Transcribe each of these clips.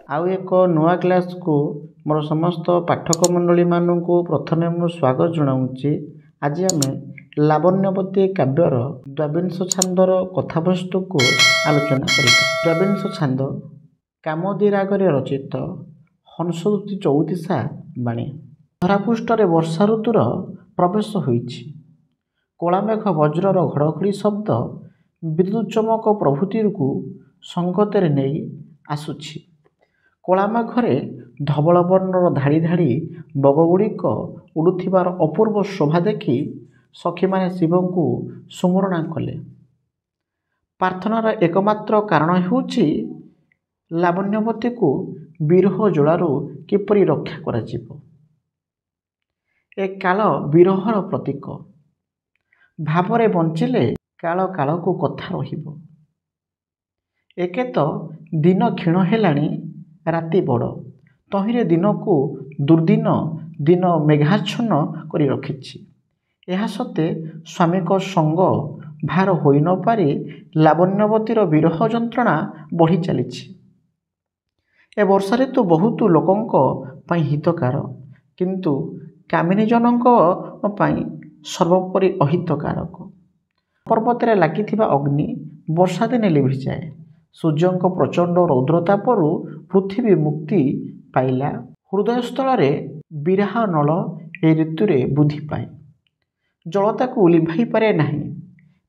ଆଉ ଏକ ନୂଆ କ୍ଲାସ୍କୁ ମୋର ସମସ୍ତ ପାଠକ ମଣ୍ଡଳୀମାନଙ୍କୁ ପ୍ରଥମେ ମୁଁ ସ୍ୱାଗତ ଜଣାଉଛି। ଆଜି ଆମେ ଲାବଣ୍ୟବତୀ କାବ୍ୟର ଦ୍ୱାବିଂଶ ଛାନ୍ଦର କଥାବସ୍ତୁକୁ ଆଲୋଚନା କରିବା। ଦ୍ୱାବିଂଶ ଛାନ୍ଦ କାମୋଦି ରାଗରେ ରଚିତ ହଂସଦୂତି ଚଉତିଶା ବାଣୀ। ଧରାପୃଷ୍ଠରେ ବର୍ଷା ଋତୁର ପ୍ରବେଶ ହୋଇଛି। କଳାମେଘ ବଜ୍ରର ଘଡ଼ଘଡ଼ି ଶବ୍ଦ ବିଦ୍ୟୁତ୍ ଚମକ ପ୍ରଭୃତିକୁ ସଙ୍ଗତରେ ନେଇ ଆସୁଛି। କଳାମେଘରେ ଧବଳ ବର୍ଣ୍ଣର ଧାଡ଼ି ଧାଡ଼ି ବଗଗୁଡ଼ିକ ଉଡ଼ୁଥିବାର ଅପୂର୍ବ ଶୋଭା ଦେଖି ସଖୀମାନେ ଶିବଙ୍କୁ ସୁମରଣ କଲେ। ପ୍ରାର୍ଥନାର ଏକମାତ୍ର କାରଣ ହେଉଛି ଲାବଣ୍ୟବତୀକୁ ବିରହ ଜ୍ୱାଳାରୁ କିପରି ରକ୍ଷା କରାଯିବ। ଏ କାଳ ବିରହର ପ୍ରତୀକ। ଭାବରେ ବଞ୍ଚିଲେ କାଳ କାଳକୁ କଥା ରହିବ। ଏକେ ତ ଦିନ କ୍ଷୀଣ ହେଲାଣି, ରାତି ବଡ଼। ତହିଁରେ ଦିନକୁ ଦୁର୍ଦ୍ଦିନ ଦିନ ମେଘାଚ୍ଛନ୍ନ କରି ରଖିଛି। ଏହା ସତ୍ତ୍ୱେ ସ୍ୱାମୀଙ୍କ ସଙ୍ଗ ଭାର ହୋଇ ନ ପାରି ଲାବଣ୍ୟବତୀର ବିରହ ଯନ୍ତ୍ରଣା ବଢ଼ି ଚାଲିଛି। ଏ ବର୍ଷା ଋତୁ ବହୁତ ଲୋକଙ୍କ ପାଇଁ ହିତକାର, କିନ୍ତୁ କାମିନୀଜନଙ୍କ ପାଇଁ ସର୍ବୋପରି ଅହିତକାରକ। ପର୍ବତରେ ଲାଗିଥିବା ଅଗ୍ନି ବର୍ଷା ଦିନେ ଲିଭିଯାଏ। ସୂର୍ଯ୍ୟଙ୍କ ପ୍ରଚଣ୍ଡ ରୌଦ୍ରତାପରୁ ପୃଥିବୀ ମୁକ୍ତି ପାଇଲା। ହୃଦୟସ୍ଥଳରେ ବିରହ ନଳ ଏ ଋତୁରେ ବୃଦ୍ଧି ପାଏ। ଜଳ ତାକୁ ଲିଭାଇ ପାରେ ନାହିଁ।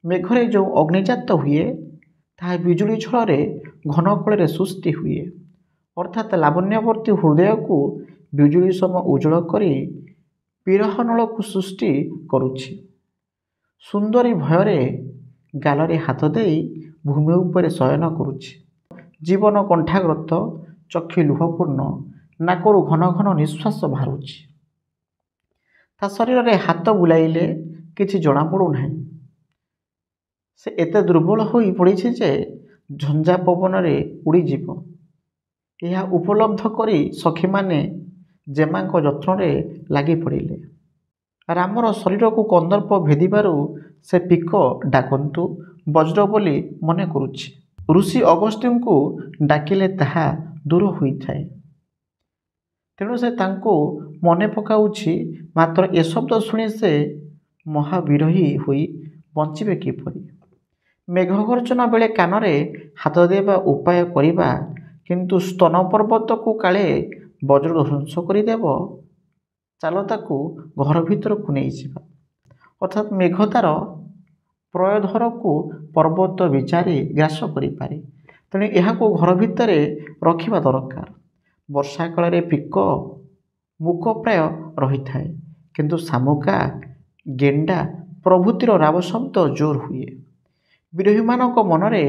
ମେଘରେ ଯେଉଁ ଅଗ୍ନିଜାତ ହୁଏ, ତାହା ବିଜୁଳି ଝଡ଼ରେ ଘନ କୋଳରେ ସୃଷ୍ଟି ହୁଏ। ଅର୍ଥାତ୍ ଲାବଣ୍ୟବତୀ ହୃଦୟକୁ ବିଜୁଳି ସମ ଉଜ୍ଜ୍ୱଳ କରି ବିରହ ନଳକୁ ସୃଷ୍ଟି କରୁଛି। ସୁନ୍ଦରୀ ଭୟରେ ଗାଲରେ ହାତ ଦେଇ ଭୂମି ଉପରେ ଶୟନ କରୁଛି। ଜୀବନ କଣ୍ଠାଗ୍ରତ, ଚକ୍ଷୁ ଲୁହପୂର୍ଣ୍ଣ, ନାକରୁ ଘନ ଘନ ନିଶ୍ୱାସ ବାହାରୁଛି। ତା ଶରୀରରେ ହାତ ବୁଲାଇଲେ କିଛି ଜଣାପଡ଼ୁନାହିଁ। ସେ ଏତେ ଦୁର୍ବଳ ହୋଇ ପଡ଼ିଛି ଯେ ଝଞ୍ଜା ପବନରେ ଉଡ଼ିଯିବ। ଏହା ଉପଲବ୍ଧ କରି ସଖୀମାନେ ଜେମାଙ୍କ ଯତ୍ନରେ ଲାଗି ପଡ଼ିଲେ। ରାମର ଶରୀରକୁ କନ୍ଦର୍ପ ଭେଦିବାରୁ ସେ ପିକ ଡାକନ୍ତୁ ବଜ୍ର ବୋଲି ମନେ କରୁଛି। ଋଷି ଅଗସ୍ତ୍ୟଙ୍କୁ ଡାକିଲେ ତାହା ଦୂର ହୋଇଥାଏ। ତେଣୁ ସେ ତାଙ୍କୁ ମନେ ପକାଉଛି। ମାତ୍ର ଏ ଶବ୍ଦ ଶୁଣି ସେ ମହାବିରହୀ ହୋଇ ବଞ୍ଚିବେ କିପରି? ମେଘ ଗର୍ଜନ ବେଳେ କାନରେ ହାତ ଦେବା ଉପାୟ କରିବା, କିନ୍ତୁ ସ୍ତନ ପର୍ବତକୁ କାଳେ ବଜ୍ର ଧ୍ୱଂସ କରିଦେବ। ଚାଲ ତାକୁ ଘର ଭିତରକୁ ନେଇଯିବା। ଅର୍ଥାତ୍ ମେଘ ତାର ପ୍ରୟୋଧରକୁ ପର୍ବତ ବିଚାରି ଗ୍ରାସ କରିପାରେ। ତେଣୁ ଏହାକୁ ଘର ଭିତରେ ରଖିବା ଦରକାର। ବର୍ଷା କାଳରେ ପିକ ମୁକ ପ୍ରାୟ ରହିଥାଏ, କିନ୍ତୁ ଶାମୁକା, ଗେଣ୍ଡା ପ୍ରଭୃତିର ରାବ ଶବ୍ଦ ଜୋର ହୁଏ। ବିରହୀମାନଙ୍କ ମନରେ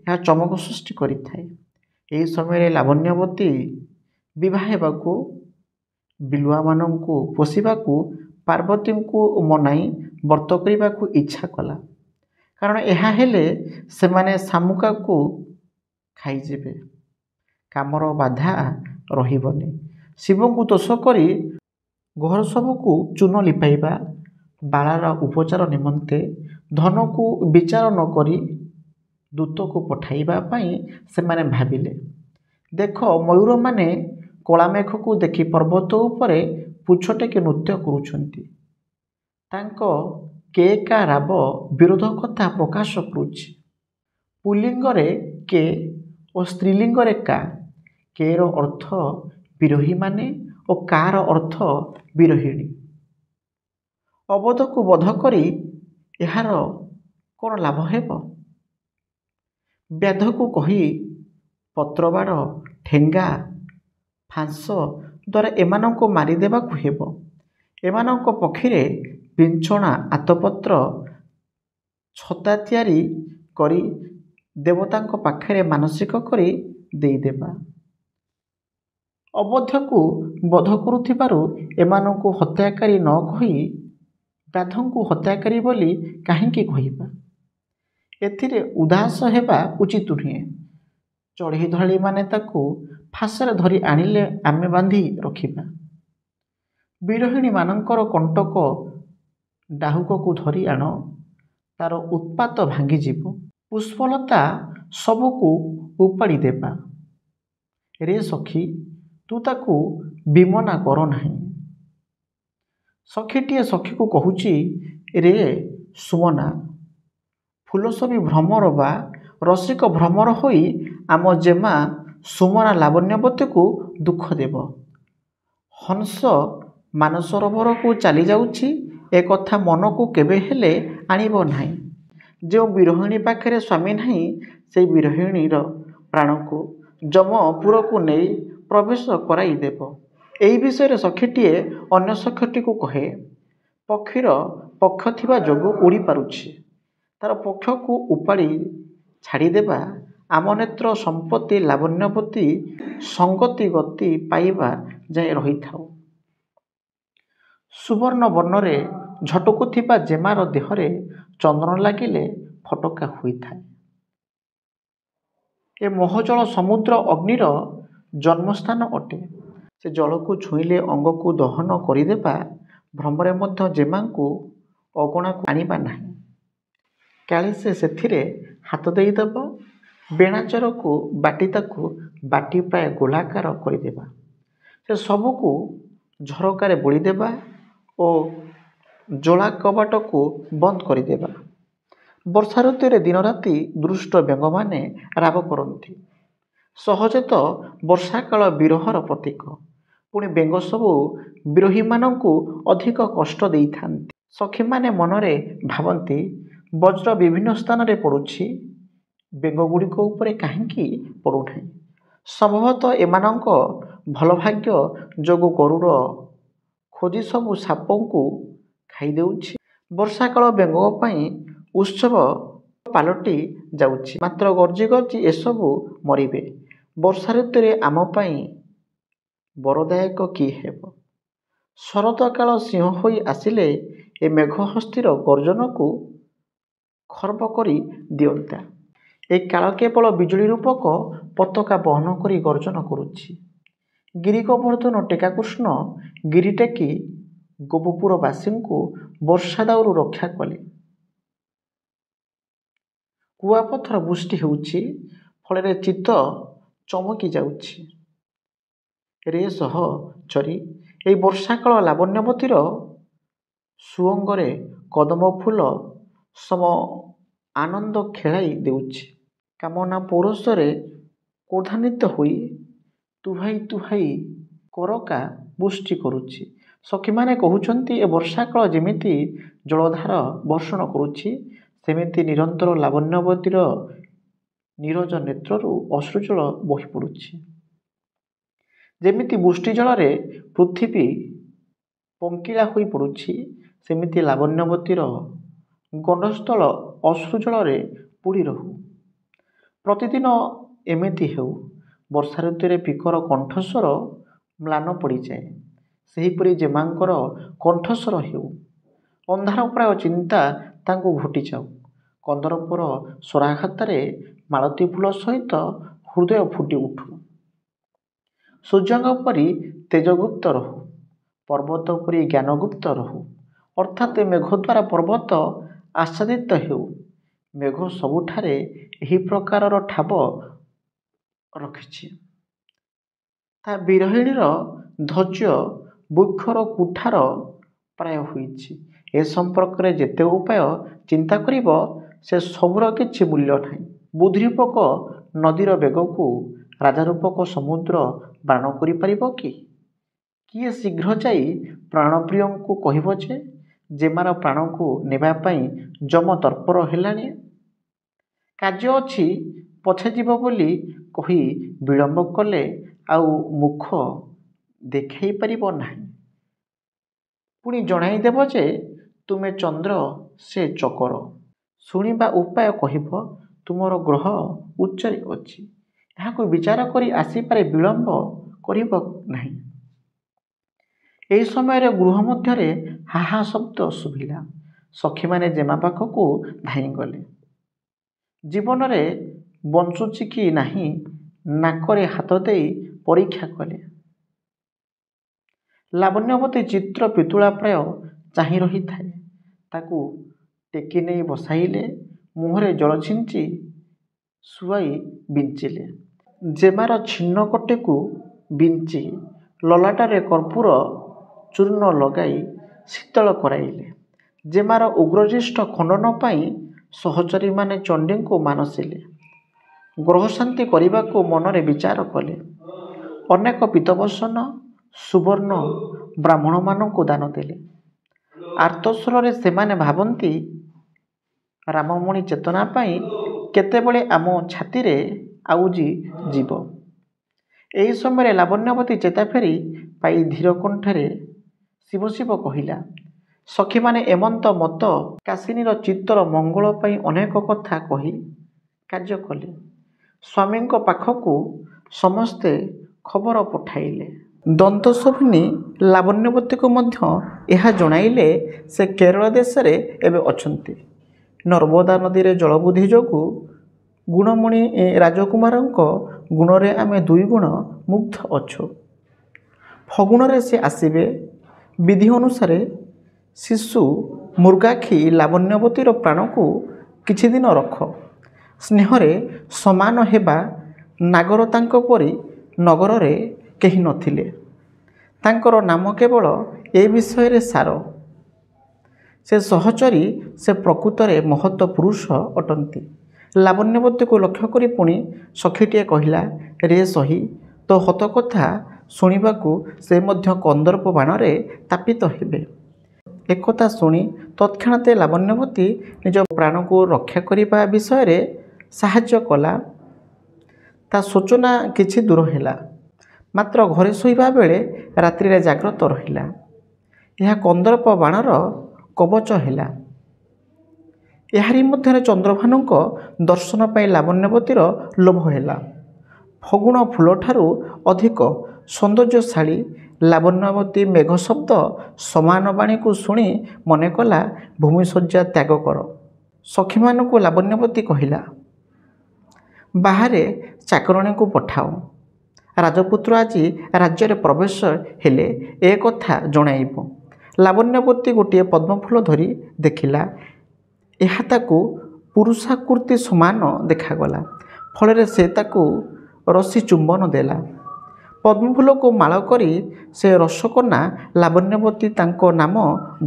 ଏହା ଚମକ ସୃଷ୍ଟି କରିଥାଏ। ଏହି ସମୟରେ ଲାବଣ୍ୟବତୀ ବିଭା ହେବାକୁ, ବିଲୁଆମାନଙ୍କୁ ପୋଷିବାକୁ ପାର୍ବତୀଙ୍କୁ ମନାଇ ବ୍ରତ କରିବାକୁ ଇଚ୍ଛା କଲା। କାରଣ ଏହା ହେଲେ ସେମାନେ ଶାମୁକାକୁ ଖାଇଯିବେ। କାମର ବାଧା ରହିବନି। ଶିବଙ୍କୁ ଦୋଷ କରି ଘର ସବୁକୁ ଚୂନ ଲିପାଇବା, ବାଳାର ଉପଚାର ନିମନ୍ତେ ଧନକୁ ବିଚାର ନ କରି ଦୂତକୁ ପଠାଇବା ପାଇଁ ସେମାନେ ଭାବିଲେ। ଦେଖ, ମୟୂରମାନେ କଳାମେଘକୁ ଦେଖି ପର୍ବତ ଉପରେ ପୁଚ୍ଛ ଟେକି ନୃତ୍ୟ କରୁଛନ୍ତି। ତାଙ୍କ କେ କା ରାବ ବିରୋଧ କଥା ପ୍ରକାଶ କରୁଛି। ପୁଲ୍ଲିଙ୍ଗରେ କେ ଓ ସ୍ତ୍ରୀଲିଙ୍ଗରେ କା। କେର ଅର୍ଥ ବିରହୀମାନେ ଓ କାର ଅର୍ଥ ବିରହିଣୀ। ଅବଧକୁ ବଧ କରି ଏହାର କ'ଣ ଲାଭ ହେବ? ବ୍ୟାଧକୁ କହି ପତ୍ରବାଡ଼, ଠେଙ୍ଗା, ଫାଶ ଦ୍ୱାରା ଏମାନଙ୍କୁ ମାରିଦେବାକୁ ହେବ। ଏମାନଙ୍କ ପକ୍ଷରେ ବିଞ୍ଚଣା, ଆତପତ୍ର, ଛତା ତିଆରି କରି ଦେବତାଙ୍କ ପାଖରେ ମାନସିକ କରି ଦେଇଦେବା। ଅବଧ୍ୟକୁ ବଧ କରୁଥିବାରୁ ଏମାନଙ୍କୁ ହତ୍ୟାକାରୀ ନ କହି ବ୍ୟାଧଙ୍କୁ ହତ୍ୟାକାରୀ ବୋଲି କାହିଁକି କହିବା? ଏଥିରେ ଉଦାସ ହେବା ଉଚିତ ନୁହେଁ। ଚଢ଼େଇ ଧଡ଼ିମାନେ ତାକୁ ଫାଶରେ ଧରି ଆଣିଲେ ଆମେ ବାନ୍ଧି ରଖିବା। ବିରହିଣୀମାନଙ୍କର କଣ୍ଟକ ଡାହୁକକୁ ଧରି ଆଣ, ତାର ଉତ୍ପାତ ଭାଙ୍ଗିଯିବ। ପୁଷ୍ପଲତା ସବୁକୁ ଉପାଡ଼ି ଦେବା। ରେ ସଖୀ, ତୁ ତାକୁ ବିମନା କର ନାହିଁ। ସଖୀଟିଏ ସଖୀକୁ କହୁଛି, ରେ ସୁମନା, ଫୁଲସବୀ ଭ୍ରମର ବା ରସିକ ଭ୍ରମର ହୋଇ ଆମ ଜେମା ସୁମନା ଲାବଣ୍ୟବତୀକୁ ଦୁଃଖ ଦେବ। ହଂସ ମାନସରୋବରକୁ ଚାଲି ଯାଉଛି, ଏ କଥା ମନକୁ କେବେ ହେଲେ ଆଣିବ ନାହିଁ। ଯେଉଁ ବିରହିଣୀ ପାଖରେ ସ୍ୱାମୀ ନାହିଁ, ସେହି ବିରହିଣୀର ପ୍ରାଣକୁ ଯମପୁରକୁ ନେଇ ପ୍ରବେଶ କରାଇ ଦେବ। ଏହି ବିଷୟରେ ସଖୀଟିଏ ଅନ୍ୟ ସଖୀଟିକୁ କହେ, ପକ୍ଷୀର ପକ୍ଷ ଥିବା ଯୋଗୁଁ ଉଡ଼ି ପାରୁଛି, ତାର ପକ୍ଷକୁ ଉପାଡ଼ି ଛାଡ଼ିଦେବା ଆମ ନେତ୍ର ସମ୍ପତ୍ତି ଲାବଣ୍ୟବତୀ ସଙ୍ଗତି ଗତି ପାଇବା ଯାଏ ରହିଥାଉ। ସୁବର୍ଣ୍ଣ ବର୍ଣ୍ଣରେ ଝଟକୁଥିବା ଜେମାର ଦେହରେ ଚନ୍ଦନ ଲାଗିଲେ ଫଟକା ହୋଇଥାଏ। ଏ ମୋହଜଳ ସମୁଦ୍ର ଅଗ୍ନିର ଜନ୍ମସ୍ଥାନ ଅଟେ। ସେ ଜଳକୁ ଛୁଇଁଲେ ଅଙ୍ଗକୁ ଦହନ କରିଦେବା ଭ୍ରମରେ ମଧ୍ୟ ଜେମାଙ୍କୁ ଅଗଣାକୁ ଆଣିବା ନାହିଁ। କାଳେ ସେ ସେଥିରେ ହାତ ଦେଇଦେବ। ବେଣାଚରକୁ ବାଟି ତାକୁ ବାଟି ପ୍ରାୟ ଗୋଲାକାର କରିଦେବା। ସେ ସବୁକୁ ଝରକାରେ ବୋଳିଦେବା ଓ ଜଳା କବାଟକୁ ବନ୍ଦ କରିଦେବା। ବର୍ଷା ଋତୁରେ ଦିନରାତି ଦୁଷ୍ଟ ବେଙ୍ଗମାନେ ରାବ କରନ୍ତି। ସହଜେ ତ ବର୍ଷାକାଳ ବିରହର ପ୍ରତୀକ, ପୁଣି ବେଙ୍ଗ ସବୁ ବିରହୀମାନଙ୍କୁ ଅଧିକ କଷ୍ଟ ଦେଇଥାନ୍ତି। ସଖୀମାନେ ମନରେ ଭାବନ୍ତି, ବଜ୍ର ବିଭିନ୍ନ ସ୍ଥାନରେ ପଡ଼ୁଛି, ବେଙ୍ଗଗୁଡ଼ିକ ଉପରେ କାହିଁକି ପଡ଼ୁନାହିଁ? ସମ୍ଭବତଃ ଏମାନଙ୍କ ଭଲ ଭାଗ୍ୟ ଯୋଗୁଁ ଗରୁଡ଼ ଖୋଜି ସବୁ ସାପଙ୍କୁ ଖାଇଦେଉଛି। ବର୍ଷାକାଳ ବେଙ୍ଗଙ୍କ ପାଇଁ ଉତ୍ସବ ପାଲଟି ଯାଉଛି। ମାତ୍ର ଗର୍ଜି ଗର୍ଜି ଏସବୁ ମରିବେ। ବର୍ଷା ଋତୁରେ ଆମ ପାଇଁ ବରଦାୟକ କିଏ ହେବ? ଶରତକାଳ ସିଂହ ହୋଇ ଆସିଲେ ଏ ମେଘହସ୍ତୀର ଗର୍ଜନକୁ ଖର୍ବ କରି ଦିଅନ୍ତା। ଏ କାଳ କେବଳ ବିଜୁଳି ରୂପକ ପତାକା ବହନ କରି ଗର୍ଜନ କରୁଛି। ଗିରିଗୋବର୍ଦ୍ଧନ ଟୀକାକୃଷ୍ଣ ଗିରି ଟେକି ଗୋପପୁରବାସୀଙ୍କୁ ବର୍ଷା ଦାଉରୁ ରକ୍ଷା କଲେ। କୁଆପଥର ବୃଷ୍ଟି ହେଉଛି, ଫଳରେ ଚିତ୍ତ ଚମକି ଯାଉଛି। ରେ ସହଚରୀ, ଏହି ବର୍ଷାକାଳ ଲାବଣ୍ୟବତୀର ସୁଅଙ୍ଗରେ କଦମ୍ବ ଫୁଲ ସମ ଆନନ୍ଦ ଖେଳାଇ ଦେଉଛି। କାମନା ପୌରଷରେ କ୍ରୋଧାନ୍ୱିତ ହୋଇ ତୁହାଇ ତୁହାଇ କରକା ବୃଷ୍ଟି କରୁଛି। ସଖୀମାନେ କହୁଛନ୍ତି, ଏ ବର୍ଷାକାଳ ଯେମିତି ଜଳଧାର ବର୍ଷଣ କରୁଛି, ସେମିତି ନିରନ୍ତର ଲାବଣ୍ୟବତୀର ନୀରଜ ନେତ୍ରରୁ ଅଶ୍ରୁଜଳ ବହିପଡ଼ୁଛି। ଯେମିତି ବୃଷ୍ଟି ଜଳରେ ପୃଥିବୀ ପଙ୍କିଳା ହୋଇ ପଡ଼ୁଛି, ସେମିତି ଲାବଣ୍ୟବତୀର ଗଣ୍ଡସ୍ଥଳ ଅଶ୍ରୁଜଳରେ ବୁଡ଼ି ରହୁ। ପ୍ରତିଦିନ ଏମିତି ହେଉ। ବର୍ଷା ଋତୁରେ ପିକର କଣ୍ଠସ୍ୱର ମ୍ଳାନ ପଡ଼ିଯାଏ, ସେହିପରି ଜେମାଙ୍କର କଣ୍ଠସ୍ୱର ହେଉ। ଅନ୍ଧାର ପ୍ରାୟ ଚିନ୍ତା ତାଙ୍କୁ ଘୋଟିଯାଉ। କନ୍ଦର୍ପର ସ୍ୱରାଘାତରେ ମାଳତୀ ଫୁଲ ସହିତ ହୃଦୟ ଫୁଟି ଉଠୁ। ସୂର୍ଯ୍ୟଙ୍କ ପରି ତେଜଗୁପ୍ତ ରହୁ, ପର୍ବତ ପରି ଜ୍ଞାନଗୁପ୍ତ ରହୁ। ଅର୍ଥାତ୍ ଏ ମେଘଦ୍ୱାରା ପର୍ବତ ଆଚ୍ଛାଦିତ ହେଉ। ମେଘ ସବୁଠାରେ ଏହି ପ୍ରକାରର ଠାବ ରଖିଛି। ତା ବିରହିଣୀର ଧୈର୍ଯ୍ୟ ବୃକ୍ଷର କୁଠାର ପ୍ରାୟ ହୋଇଛି। ଏ ସମ୍ପର୍କରେ ଯେତେ ଉପାୟ ଚିନ୍ତା କରିବ, ସେ ସବୁର କିଛି ମୂଲ୍ୟ ନାହିଁ। ବୁଦ୍ଧିରୂପକ ନଦୀର ବେଗକୁ ରାଜାରୂପକ ସମୁଦ୍ର ବାରଣ କରିପାରିବ କି? କିଏ ଶୀଘ୍ର ଯାଇ ପ୍ରାଣପ୍ରିୟଙ୍କୁ କହିବ ଯେ, ଜେମାର ପ୍ରାଣକୁ ନେବା ପାଇଁ ଯମ ତତ୍ପର ହେଲାଣି? କାର୍ଯ୍ୟ ଅଛି, ପଛେ ଯିବ ବୋଲି କହି ବିଳମ୍ବ କଲେ ଆଉ ମୁଖ ଦେଖାଇ ପାରିବ ନାହିଁ। ପୁଣି ଜଣାଇ ଦେବ ଯେ, ତୁମେ ଚନ୍ଦ୍ର, ସେ ଚକୋର। ଶୁଣିବା ଉପାୟ କହିବ, ତୁମର ଗ୍ରହ ଉଚ୍ଚରେ ଅଛି। ଏହାକୁ ବିଚାର କରି ଆସିପାରେ ବିଳମ୍ବ କରିବ ନାହିଁ। ଏହି ସମୟରେ ଗୃହ ମଧ୍ୟରେ ହାହା ଶବ୍ଦ ଶୁଭିଲା। ସଖୀମାନେ ଜେମା ପାଖକୁ ଧାଇଁଗଲେ। ଜୀବନରେ ବଞ୍ଚୁଛି କି ନାହିଁ ନାକରେ ହାତ ଦେଇ ପରୀକ୍ଷା କଲେ। ଲାବଣ୍ୟବତୀ ଚିତ୍ର ପିତୁଳାପ୍ରାୟ ଚାହିଁ ରହିଥାଏ। ତାକୁ ଟେକି ନେଇ ବସାଇଲେ, ମୁହଁରେ ଜଳ ଛିଞ୍ଚି ଶୁଆଇ ବିଞ୍ଚିଲେ। ଜେମାର ଛିନ୍ନ କଟେକୁ ବିଞ୍ଚି ଲଲାଟରେ କର୍ପୂର ଚୂର୍ଣ୍ଣ ଲଗାଇ ଶୀତଳ କରାଇଲେ। ଜେମାର ଉଗ୍ରଜିଷ୍ଟ ଖଣ୍ଡନ ପାଇଁ ସହଚରୀମାନେ ଚଣ୍ଡୀଙ୍କୁ ମାନସିଲେ। ଗ୍ରହଶାନ୍ତି କରିବାକୁ ମନରେ ବିଚାର କଲେ। ଅନେକ ପିତବସନ ସୁବର୍ଣ୍ଣ ବ୍ରାହ୍ମଣମାନଙ୍କୁ ଦାନ ଦେଲେ। ଆର୍ତ୍ତସ୍ୱରରେ ସେମାନେ ଭାବନ୍ତି, ରାମମଣି ଚେତନା ପାଇଁ କେତେବେଳେ ଆମ ଛାତିରେ ଆଉଜି ଯିବ। ଏହି ସମୟରେ ଲାବଣ୍ୟବତୀ ଚେତା ଫେରି ପାଇ ଧୀର କଣ୍ଠରେ ଶିବ ଶିବ କହିଲା। ସଖୀମାନେ ଏମନ୍ତ ମତ କାଶିନୀର ଚିତ୍ତର ମଙ୍ଗଳ ପାଇଁ ଅନେକ କଥା କହି କାର୍ଯ୍ୟ କଲେ। ସ୍ୱାମୀଙ୍କ ପାଖକୁ ସମସ୍ତେ ଖବର ପଠାଇଲେ। ଦନ୍ତସ୍ୱଭିନୀ ଲାବଣ୍ୟବତୀକୁ ମଧ୍ୟ ଏହା ଜଣାଇଲେ ସେ କେରଳ ଦେଶରେ ଏବେ ଅଛନ୍ତି। ନର୍ମଦା ନଦୀରେ ଜଳବୁଦ୍ଧି ଯୋଗୁଁ ଗୁଣମଣି ରାଜକୁମାରଙ୍କ ଗୁଣରେ ଆମେ 2 ଗୁଣ ମୁଗ୍ଧ ଅଛୁ। ଫଗୁଣରେ ସେ ଆସିବେ। ବିଧି ଅନୁସାରେ ଶିଶୁ ମୃଗାକ୍ଷୀ ଲାବଣ୍ୟବତୀର ପ୍ରାଣକୁ କିଛିଦିନ ରଖ। ସ୍ନେହରେ ସମାନ ହେବା ନାଗର ତାଙ୍କ ପରି ନଗରରେ କେହି ନଥିଲେ। ତାଙ୍କର ନାମ କେବଳ ଏ ବିଷୟରେ ସାର। ସେ ସହଚରୀ, ସେ ପ୍ରକୃତରେ ମହତ ପୁରୁଷ ଅଟନ୍ତି। ଲାବଣ୍ୟବତୀକୁ ଲକ୍ଷ୍ୟ କରି ପୁଣି ସଖୀଟିଏ କହିଲା, ରେ ସହି, ତୋ ହତ କଥା ଶୁଣିବାକୁ ସେ ମଧ୍ୟ କନ୍ଦର୍ପ ବାଣରେ ତାପିତ ହେବେ। ଏକଥା ଶୁଣି ତତ୍କ୍ଷଣାତେ ଲାବଣ୍ୟବତୀ ନିଜ ପ୍ରାଣକୁ ରକ୍ଷା କରିବା ବିଷୟରେ ସାହାଯ୍ୟ କଲା। ତା ଶୋଚନା କିଛି ଦୂର ହେଲା। ମାତ୍ର ଘରେ ଶୋଇବା ବେଳେ ରାତ୍ରିରେ ଜାଗ୍ରତ ରହିଲା। ଏହା କନ୍ଦର୍ପ ବାଣର କବଚ ହେଲା। ଏହାରି ମଧ୍ୟରେ ଚନ୍ଦ୍ରଭାନୁଙ୍କ ଦର୍ଶନ ପାଇଁ ଲାବଣ୍ୟବତୀର ଲୋଭ ହେଲା। ଫଗୁଣ ଫୁଲଠାରୁ ଅଧିକ ସୌନ୍ଦର୍ଯ୍ୟଶାଳୀ ଲାବଣ୍ୟବତୀ ମେଘ ଶବ୍ଦ ସମାନ ବାଣୀକୁ ଶୁଣି ମନେ କଲା ଭୂମିଶଯ୍ୟା ତ୍ୟାଗ କର। ସଖୀମାନଙ୍କୁ ଲାବଣ୍ୟବତୀ କହିଲା, ବାହାରେ ଚାକରଣୀଙ୍କୁ ପଠାଅ। ରାଜପୁତ୍ର ଆଜି ରାଜ୍ୟରେ ପ୍ରବେଶ ହେଲେ ଏ କଥା ଜଣାଇବ। ଲାବଣ୍ୟବତୀ ଗୋଟିଏ ପଦ୍ମଫୁଲ ଧରି ଦେଖିଲା। ଏହା ତାକୁ ପୁରୁଷାକୃତି ସମାନ ଦେଖାଗଲା। ଫଳରେ ସେ ତାକୁ ରସି ଚୁମ୍ବନ ଦେଲା। ପଦ୍ମଫୁଲକୁ ମାଳ କରି ସେ ରସକନା ଲାବଣ୍ୟବତୀ ତାଙ୍କ ନାମ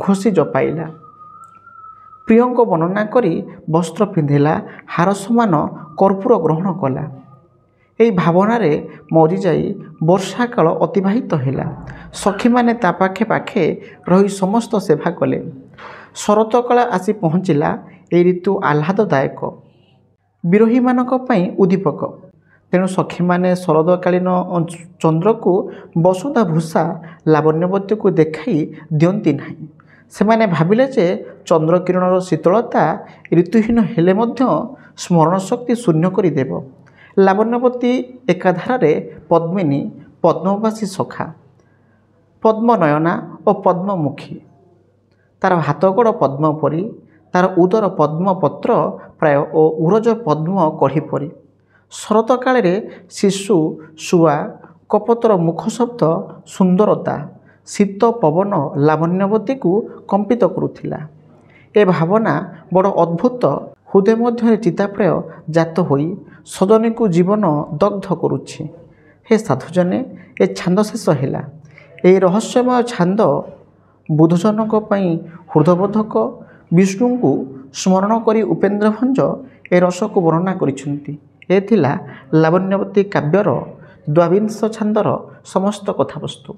ଘୋଷି ଜପାଇଲା। ପ୍ରିୟଙ୍କ ବର୍ଣ୍ଣନା କରି ବସ୍ତ୍ର ପିନ୍ଧିଲା। ହାର ସମାନ କର୍ପୂର ଗ୍ରହଣ କଲା। ଏହି ଭାବନାରେ ମରିଯାଇ ବର୍ଷାକାଳ ଅତିବାହିତ ହେଲା। ସଖୀମାନେ ତା ପାଖେ ପାଖେ ରହି ସମସ୍ତ ସେବା କଲେ। ଶରତକାଳ ଆସି ପହଞ୍ଚିଲା। ଏହି ଋତୁ ଆହ୍ଲାଦଦାୟକ, ବିରହୀମାନଙ୍କ ପାଇଁ ଉଦ୍ଦୀପକ। ତେଣୁ ସଖୀମାନେ ଶରଦକାଳୀନ ଚନ୍ଦ୍ରକୁ ବସୁଧା ଭୂଷା ଲାବଣ୍ୟବତୀକୁ ଦେଖାଇ ଦିଅନ୍ତି ନାହିଁ। ସେମାନେ ଭାବିଲେ ଯେ ଚନ୍ଦ୍ରକିରଣର ଶୀତଳତା ଋତୁହୀନ ହେଲେ ମଧ୍ୟ ସ୍ମରଣ ଶକ୍ତି ଶୂନ୍ୟ କରିଦେବ। ଲାବଣ୍ୟବତୀ ଏକାଧାରରେ ପଦ୍ମିନୀ, ପଦ୍ମବାସୀ ସଖା, ପଦ୍ମନୟନା ଓ ପଦ୍ମମୁଖୀ। ତାର ହାତଗୋଡ଼ ପଦ୍ମ ପରି, ତାର ଉଦର ପଦ୍ମପତ୍ର ପ୍ରାୟ ଓ ଉରଜ ପଦ୍ମ କଢ଼ି ପରି। ଶରତକାଳରେ ଶିଶୁ ଶୁଆ କପୋତର ମୁଖ ଶବ୍ଦ ସୁନ୍ଦରତା, ଶୀତ ପବନ ଲାବଣ୍ୟବତୀକୁ କମ୍ପିତ କରୁଥିଲା। ଏ ଭାବନା ବଡ଼ ଅଦ୍ଭୁତ। ହୃଦୟ ମଧ୍ୟରେ ଚିତାପ୍ରାୟ ଜାତ ହୋଇ ସଜନୀକୁ ଜୀବନ ଦଗ୍ଧ କରୁଛି। ହେ ସାଧୁଜନେ, ଏ ଛାନ୍ଦ ଶେଷ ହେଲା। ଏହି ରହସ୍ୟମୟ ଛାନ୍ଦ ବୁଧଜନଙ୍କ ପାଇଁ ହୃଦବୋଧକ। ବିଷ୍ଣୁଙ୍କୁ ସ୍ମରଣ କରି ଉପେନ୍ଦ୍ରଭଞ୍ଜ ଏ ରସକୁ ବର୍ଣ୍ଣନା କରିଛନ୍ତି। ଏ ଥିଲା ଲାବଣ୍ୟବତୀ କାବ୍ୟର 22 ଛାନ୍ଦର ସମସ୍ତ କଥାବସ୍ତୁ।